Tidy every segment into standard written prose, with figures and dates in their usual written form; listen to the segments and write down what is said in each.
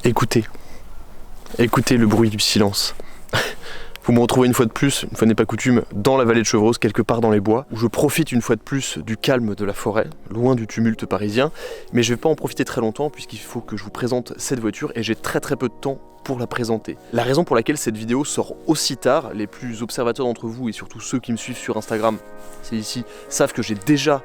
Écoutez le bruit du silence. Vous me retrouvez une fois de plus, une fois n'est pas coutume, dans la vallée de Chevreuse, quelque part dans les bois, où je profite une fois de plus du calme de la forêt, loin du tumulte parisien, mais je vais pas en profiter très longtemps puisqu'il faut que je vous présente cette voiture et j'ai très peu de temps pour la présenter. La raison pour laquelle cette vidéo sort aussi tard, les plus observateurs d'entre vous et surtout ceux qui me suivent sur Instagram, c'est ici, savent que j'ai déjà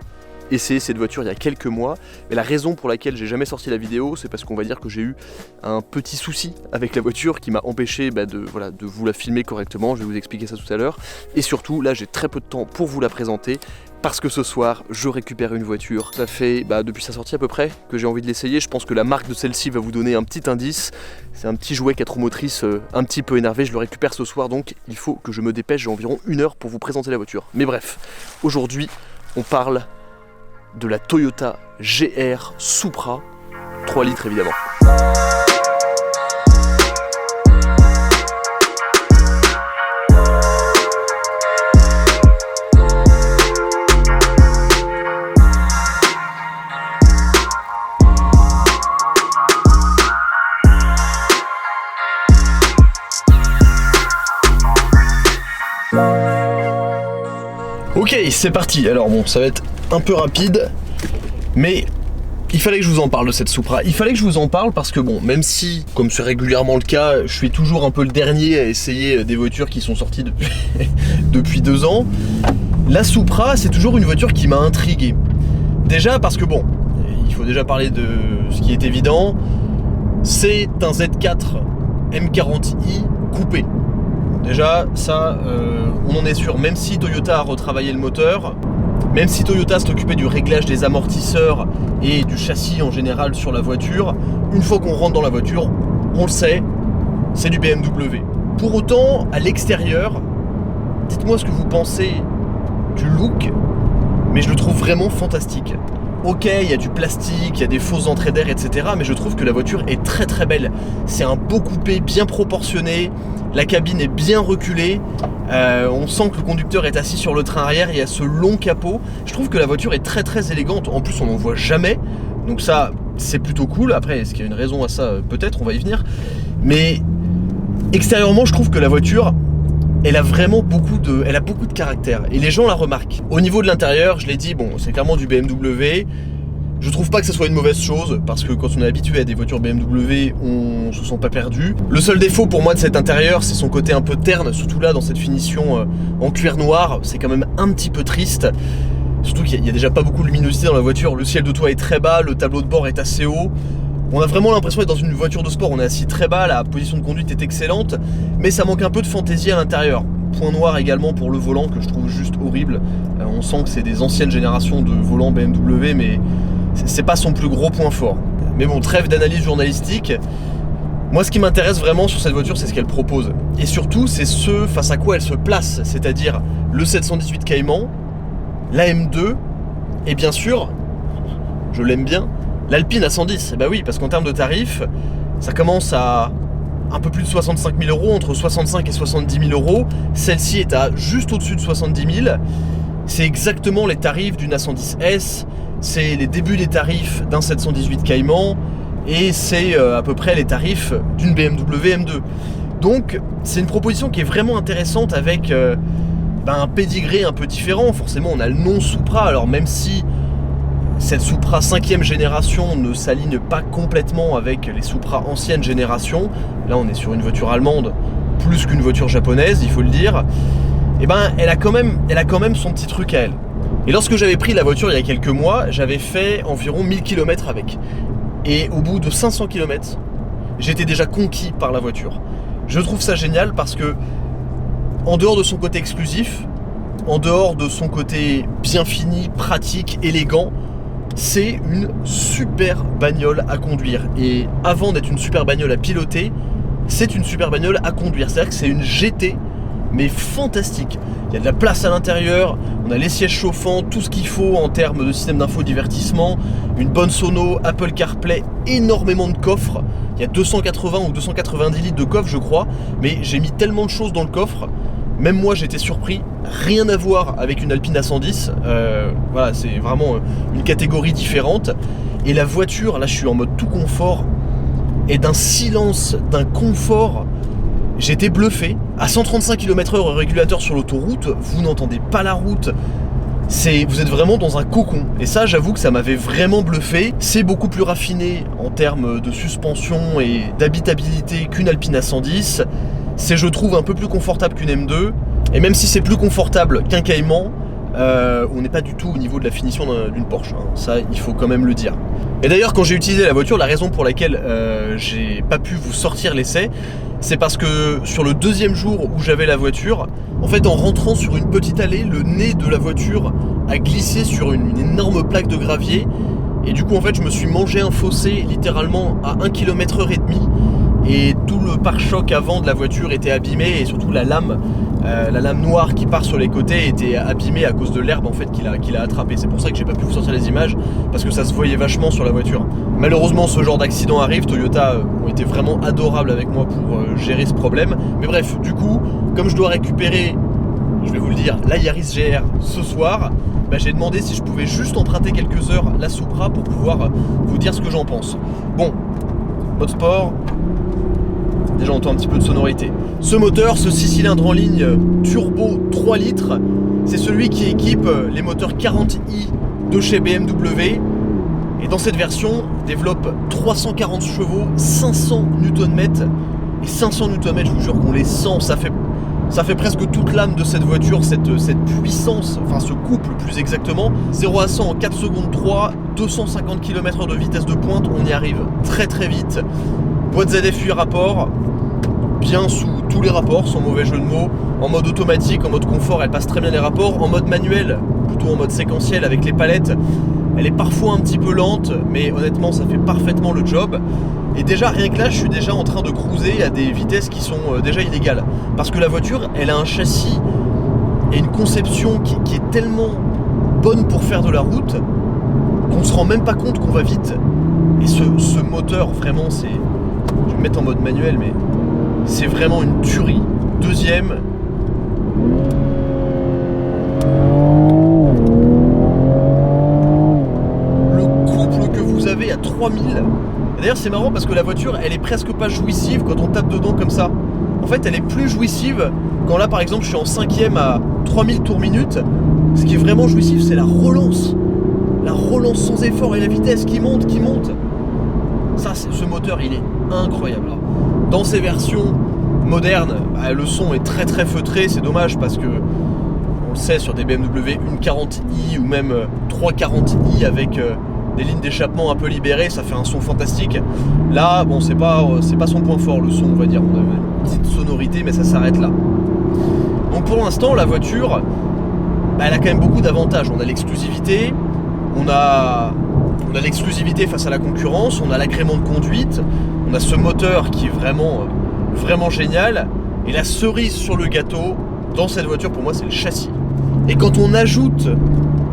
essayé cette voiture il y a quelques mois, mais la raison pour laquelle j'ai jamais sorti la vidéo, c'est parce qu'on va dire que j'ai eu un petit souci avec la voiture qui m'a empêché de vous la filmer correctement, je vais vous expliquer ça tout à l'heure, et surtout là j'ai très peu de temps pour vous la présenter, parce que ce soir je récupère une voiture. Ça fait depuis sa sortie à peu près que j'ai envie de l'essayer, je pense que la marque de celle-ci va vous donner un petit indice, c'est un petit jouet 4 roues motrices un petit peu énervé, je le récupère ce soir donc il faut que je me dépêche, j'ai environ 1 heure pour vous présenter la voiture. Mais bref, aujourd'hui on parle de la Toyota GR Supra, 3 litres évidemment. Ok, c'est parti. Alors bon, ça va être un peu rapide, mais il fallait que je vous en parle de cette Supra. Il fallait que je vous en parle parce que bon, même si, comme c'est régulièrement le cas, je suis toujours un peu le dernier à essayer des voitures qui sont sorties depuis 2 ans, la Supra, c'est toujours une voiture qui m'a intrigué. Déjà parce que bon, il faut déjà parler de ce qui est évident, c'est un Z4 M40i coupé. Déjà, ça, on en est sûr, même si Toyota a retravaillé le moteur, même si Toyota s'est occupé du réglage des amortisseurs et du châssis en général sur la voiture, une fois qu'on rentre dans la voiture, on le sait, c'est du BMW. Pour autant, à l'extérieur, dites-moi ce que vous pensez du look, mais je le trouve vraiment fantastique. Ok, il y a du plastique, il y a des fausses entrées d'air, etc. Mais je trouve que la voiture est très belle. C'est un beau coupé bien proportionné, la cabine est bien reculée, on sent que le conducteur est assis sur le train arrière, il y a ce long capot. Je trouve que la voiture est très élégante, en plus on n'en voit jamais, donc ça c'est plutôt cool. Après, est-ce qu'il y a une raison à ça? Peut-être, on va y venir. Mais extérieurement, je trouve que la voiture, elle a beaucoup de caractère et les gens la remarquent. Au niveau de l'intérieur, je l'ai dit, bon, c'est clairement du BMW. Je trouve pas que ce soit une mauvaise chose parce que quand on est habitué à des voitures BMW, on se sent pas perdu. Le seul défaut pour moi de cet intérieur, c'est son côté un peu terne, surtout là dans cette finition en cuir noir, c'est quand même un petit peu triste. Surtout qu'il y a déjà pas beaucoup de luminosité dans la voiture, le ciel de toit est très bas, le tableau de bord est assez haut. On a vraiment l'impression d'être dans une voiture de sport, on est assis très bas, la position de conduite est excellente, mais ça manque un peu de fantaisie à l'intérieur. Point noir également pour le volant que je trouve juste horrible. On sent que c'est des anciennes générations de volants BMW, mais c'est pas son plus gros point fort. Mais bon, trêve d'analyse journalistique. Moi, ce qui m'intéresse vraiment sur cette voiture, c'est ce qu'elle propose. Et surtout, c'est ce face à quoi elle se place, c'est-à-dire le 718 Cayman, la M2, et bien sûr, je l'aime bien, l'Alpine A110. Bah oui, parce qu'en termes de tarifs, ça commence à un peu plus de 65 000 euros, entre 65 et 70 000 euros. Celle-ci est à juste au-dessus de 70 000. C'est exactement les tarifs d'une A110S, c'est les débuts des tarifs d'un 718 Cayman, et c'est à peu près les tarifs d'une BMW M2. Donc c'est une proposition qui est vraiment intéressante avec un pédigré un peu différent. Forcément on a le nom Supra, alors même si cette Supra 5e génération ne s'aligne pas complètement avec les Supra ancienne génération, là on est sur une voiture allemande plus qu'une voiture japonaise, il faut le dire, et elle a quand même son petit truc à elle. Et lorsque j'avais pris la voiture il y a quelques mois, j'avais fait environ 1000 km avec. Et au bout de 500 km, j'étais déjà conquis par la voiture. Je trouve ça génial parce que, en dehors de son côté exclusif, en dehors de son côté bien fini, pratique, élégant, c'est une super bagnole à conduire. Et avant d'être une super bagnole à piloter, c'est une super bagnole à conduire. C'est-à-dire que c'est une GT, mais fantastique. Il y a de la place à l'intérieur, on a les sièges chauffants, tout ce qu'il faut en termes de système d'infodivertissement, une bonne sono, Apple CarPlay, énormément de coffres. Il y a 280 ou 290 litres de coffre, je crois, mais j'ai mis tellement de choses dans le coffre, même moi j'étais surpris. Rien à voir avec une Alpine A110, voilà, c'est vraiment une catégorie différente. Et la voiture, là je suis en mode tout confort, et d'un silence, d'un confort. J'étais bluffé. À 135 km/h au régulateur sur l'autoroute, vous n'entendez pas la route. Vous êtes vraiment dans un cocon. Et ça, j'avoue que ça m'avait vraiment bluffé. C'est beaucoup plus raffiné en termes de suspension et d'habitabilité qu'une Alpine A110. C'est, je trouve, un peu plus confortable qu'une M2. Et même si c'est plus confortable qu'un Cayman, on n'est pas du tout au niveau de la finition d'une Porsche. Hein. Ça, il faut quand même le dire. Et d'ailleurs, quand j'ai utilisé la voiture, la raison pour laquelle j'ai pas pu vous sortir l'essai, c'est parce que sur le deuxième jour où j'avais la voiture, en fait, en rentrant sur une petite allée, le nez de la voiture a glissé sur une énorme plaque de gravier. Et du coup, en fait, je me suis mangé un fossé littéralement à 1,5 km/h. Et tout le pare-choc avant de la voiture était abîmé, et surtout la lame noire qui part sur les côtés était abîmée à cause de l'herbe en fait qu'il a attrapé. C'est pour ça que j'ai pas pu vous sortir les images, parce que ça se voyait vachement sur la voiture. Malheureusement, ce genre d'accident arrive. Toyota ont été vraiment adorables avec moi pour gérer ce problème. Mais bref, du coup, comme je dois récupérer, je vais vous le dire, la Yaris GR ce soir, j'ai demandé si je pouvais juste emprunter quelques heures la Supra pour pouvoir vous dire ce que j'en pense. Bon, mode sport. Déjà on entend un petit peu de sonorité. Ce moteur, ce 6 cylindres en ligne turbo 3 litres, c'est celui qui équipe les moteurs 40i de chez BMW. Et dans cette version, développe 340 chevaux, 500 Nm. Et 500 Nm, je vous jure qu'on les sent, ça fait presque toute l'âme de cette voiture, cette puissance, enfin ce couple plus exactement. 0 à 100 en 4 secondes 3, 250 km/h de vitesse de pointe, on y arrive très très vite. Boîte ZF8 rapport, bien sous tous les rapports, sans mauvais jeu de mots. En mode automatique, en mode confort, elle passe très bien les rapports. En mode manuel, plutôt en mode séquentiel avec les palettes, elle est parfois un petit peu lente, mais honnêtement ça fait parfaitement le job. Et déjà rien que là, je suis déjà en train de cruiser à des vitesses qui sont déjà illégales. Parce que la voiture, elle a un châssis et une conception qui est tellement bonne pour faire de la route qu'on se rend même pas compte qu'on va vite. Et ce moteur, vraiment, c'est... Je vais me mettre en mode manuel, mais c'est vraiment une tuerie. Deuxième. Le couple que vous avez à 3000. D'ailleurs, c'est marrant parce que la voiture, elle est presque pas jouissive quand on tape dedans comme ça. En fait, elle est plus jouissive quand là, par exemple, je suis en 5ème à 3000 tours minute. Ce qui est vraiment jouissif, c'est la relance. La relance sans effort et la vitesse qui monte, qui monte. Ça, ce moteur, il est incroyable. Dans ces versions modernes, le son est très très feutré. C'est dommage parce que, on le sait, sur des BMW 140i ou même 340i avec des lignes d'échappement un peu libérées, ça fait un son fantastique. Là, bon, c'est pas son point fort, le son, on va dire. On a une petite sonorité, mais ça s'arrête là. Donc pour l'instant, la voiture, elle a quand même beaucoup d'avantages. On a l'exclusivité, on a l'exclusivité face à la concurrence, on a l'agrément de conduite, on a ce moteur qui est vraiment, vraiment génial. Et la cerise sur le gâteau dans cette voiture, pour moi, c'est le châssis. Et quand on ajoute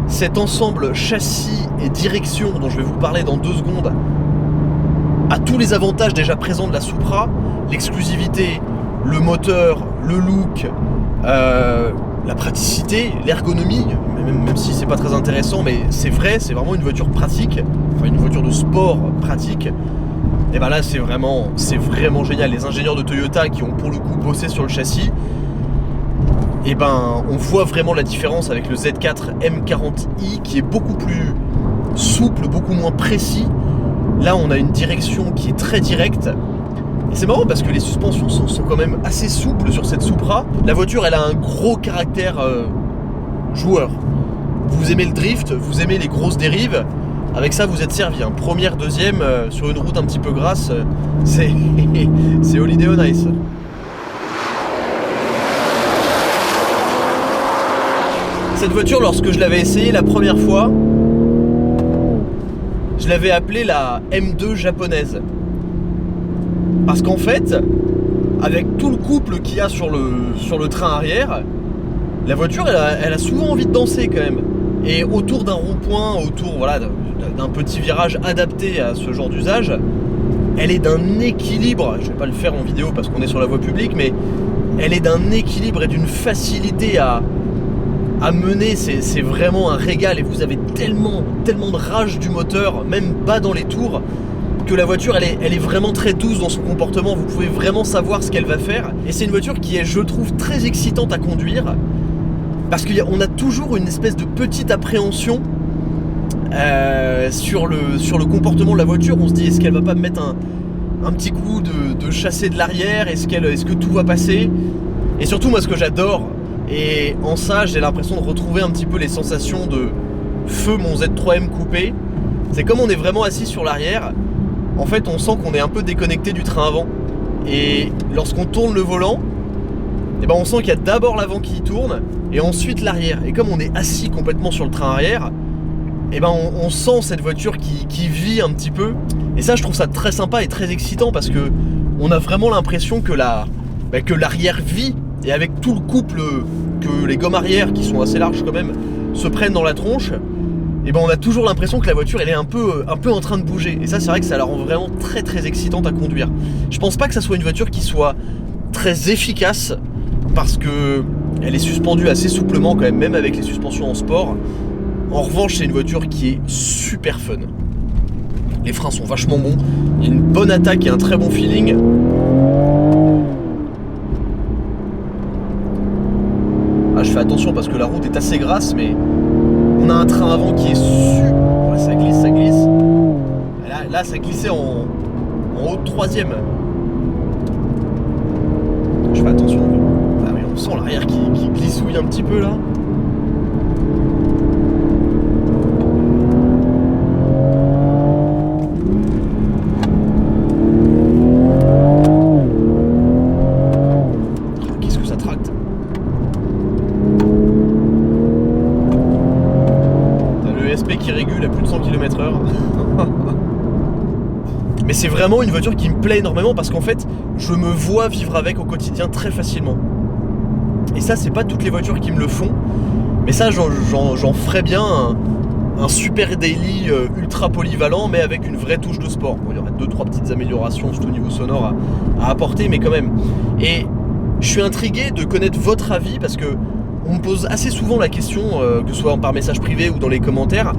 cet ensemble châssis et direction dont je vais vous parler dans 2 secondes à tous les avantages déjà présents de la Supra, l'exclusivité, le moteur, le look, la praticité, l'ergonomie, même si c'est pas très intéressant, mais c'est vrai, c'est vraiment une voiture pratique, enfin une voiture de sport pratique. Et ben là c'est vraiment génial. Les ingénieurs de Toyota qui ont pour le coup bossé sur le châssis, et ben on voit vraiment la différence avec le Z4 M40i qui est beaucoup plus souple, beaucoup moins précis. Là on a une direction qui est très directe. Et c'est marrant parce que les suspensions sont quand même assez souples sur cette Supra. La voiture, elle a un gros caractère joueur. Vous aimez le drift, vous aimez les grosses dérives, avec ça vous êtes servi. Hein. Première, deuxième, sur une route un petit peu grasse, c'est Holiday on Ice. Cette voiture, lorsque je l'avais essayée la première fois, je l'avais appelée la M2 japonaise. Parce qu'en fait, avec tout le couple qu'il y a sur le train arrière, la voiture, elle a souvent envie de danser quand même. Et autour d'un rond-point, autour d'un petit virage adapté à ce genre d'usage, elle est d'un équilibre, je vais pas le faire en vidéo parce qu'on est sur la voie publique, mais elle est d'un équilibre et d'une facilité à mener, c'est vraiment un régal. Et vous avez tellement de rage du moteur, même bas dans les tours, que la voiture elle est vraiment très douce dans son comportement, vous pouvez vraiment savoir ce qu'elle va faire, et c'est une voiture qui est, je trouve, très excitante à conduire, parce qu'on a toujours une espèce de petite appréhension sur le comportement de la voiture. On se dit, est-ce qu'elle va pas me mettre un petit coup de chassé de l'arrière, est-ce que tout va passer? Et surtout, moi, ce que j'adore, et en ça j'ai l'impression de retrouver un petit peu les sensations de feu mon Z3M coupé, c'est comme on est vraiment assis sur l'arrière, en fait on sent qu'on est un peu déconnecté du train avant, et lorsqu'on tourne le volant, et ben on sent qu'il y a d'abord l'avant qui tourne et ensuite l'arrière, et comme on est assis complètement sur le train arrière, et ben on sent cette voiture qui vit un petit peu, et ça je trouve ça très sympa et très excitant, parce que on a vraiment l'impression que l'arrière vit, et avec tout le couple que les gommes arrière, qui sont assez larges quand même, se prennent dans la tronche, et ben on a toujours l'impression que la voiture elle est un peu en train de bouger, et ça c'est vrai que ça la rend vraiment très très excitante à conduire. Je pense pas que ça soit une voiture qui soit très efficace, parce que elle est suspendue assez souplement quand même avec les suspensions en sport. En revanche, c'est une voiture qui est super fun. Les freins sont vachement bons, il y a une bonne attaque et un très bon feeling. Ah, je fais attention parce que la route est assez grasse, mais on a un train avant qui est super... Ouais, ça glisse, ça glisse. Là ça glissait en haut de troisième. Je fais attention. Ah oui, on sent l'arrière qui glissouille un petit peu là. Qu'est-ce que ça tracte. SP qui régule à plus de 100 km/h. Mais c'est vraiment une voiture qui me plaît énormément, parce qu'en fait je me vois vivre avec au quotidien très facilement, et ça c'est pas toutes les voitures qui me le font, mais ça j'en ferais bien un super daily ultra polyvalent, mais avec une vraie touche de sport. Bon, il y aurait 2-3 petites améliorations surtout au niveau sonore à apporter, mais quand même. Et je suis intrigué de connaître votre avis, parce que on me pose assez souvent la question, que ce soit par message privé ou dans les commentaires.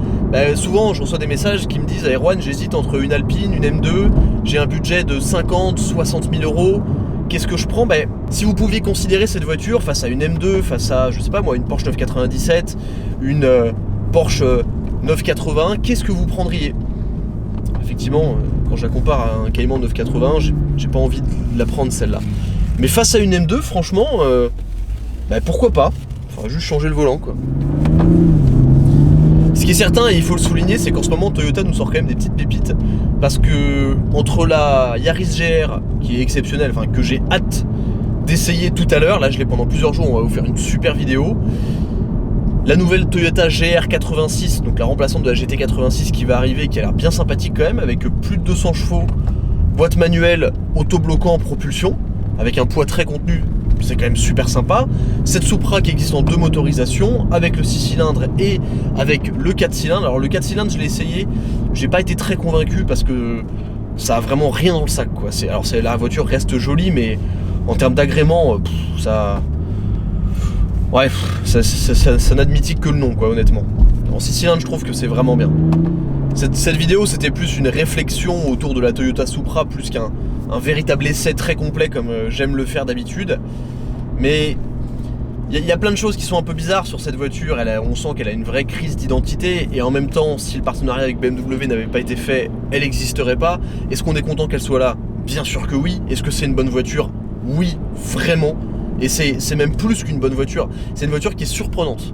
Souvent je reçois des messages qui me disent: Erwan, j'hésite entre une Alpine, une M2, j'ai un budget de 50-60 000 euros, qu'est-ce que je prends? Si vous pouviez considérer cette voiture face à une M2, face à, je sais pas moi, une Porsche 997, une Porsche 980, qu'est-ce que vous prendriez? Effectivement, quand je la compare à un Cayman 980, j'ai pas envie de la prendre celle-là. Mais face à une M2, franchement, pourquoi pas? Faudra juste changer le volant, quoi. Ce qui est certain, et il faut le souligner, c'est qu'en ce moment Toyota nous sort quand même des petites pépites, parce que entre la Yaris GR qui est exceptionnelle, enfin que j'ai hâte d'essayer tout à l'heure, là je l'ai pendant plusieurs jours, on va vous faire une super vidéo, la nouvelle Toyota GR86, donc la remplaçante de la GT86 qui va arriver, qui a l'air bien sympathique quand même, avec plus de 200 chevaux, boîte manuelle, autobloquant en propulsion, avec un poids très contenu. C'est quand même super sympa. Cette Supra qui existe en 2 motorisations, avec le 6 cylindres et avec le 4 cylindres. Alors le 4 cylindres je l'ai essayé, j'ai pas été très convaincu, parce que ça a vraiment rien dans le sac, quoi. La voiture reste jolie, mais en termes d'agrément, ça n'a de mythique que le nom, quoi, honnêtement. En 6 cylindres je trouve que c'est vraiment bien. Cette vidéo c'était plus une réflexion autour de la Toyota Supra, plus qu'un véritable essai très complet comme j'aime le faire d'habitude. Mais il y a plein de choses qui sont un peu bizarres sur cette voiture. On sent qu'elle a une vraie crise d'identité, et en même temps, si le partenariat avec BMW n'avait pas été fait, elle n'existerait pas. Est-ce qu'on est content qu'elle soit là? Bien sûr que oui. Est-ce que c'est une bonne voiture? Oui, vraiment. Et c'est même plus qu'une bonne voiture, c'est une voiture qui est surprenante.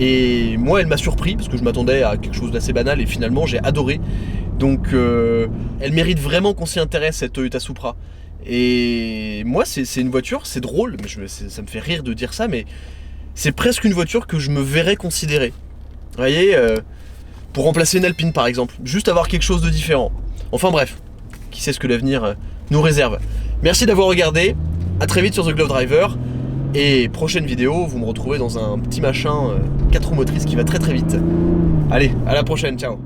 Et moi elle m'a surpris, parce que je m'attendais à quelque chose d'assez banal, et finalement j'ai adoré. Donc elle mérite vraiment qu'on s'y intéresse, cette Toyota Supra. Et moi c'est une voiture, c'est drôle, mais ça me fait rire de dire ça, mais c'est presque une voiture que je me verrais considérer. Vous voyez, pour remplacer une Alpine par exemple, juste avoir quelque chose de différent. Enfin bref, qui sait ce que l'avenir nous réserve. Merci d'avoir regardé, à très vite sur The Glove Driver. Et prochaine vidéo, vous me retrouvez dans un petit machin 4 roues motrices qui va très très vite. Allez, à la prochaine, ciao.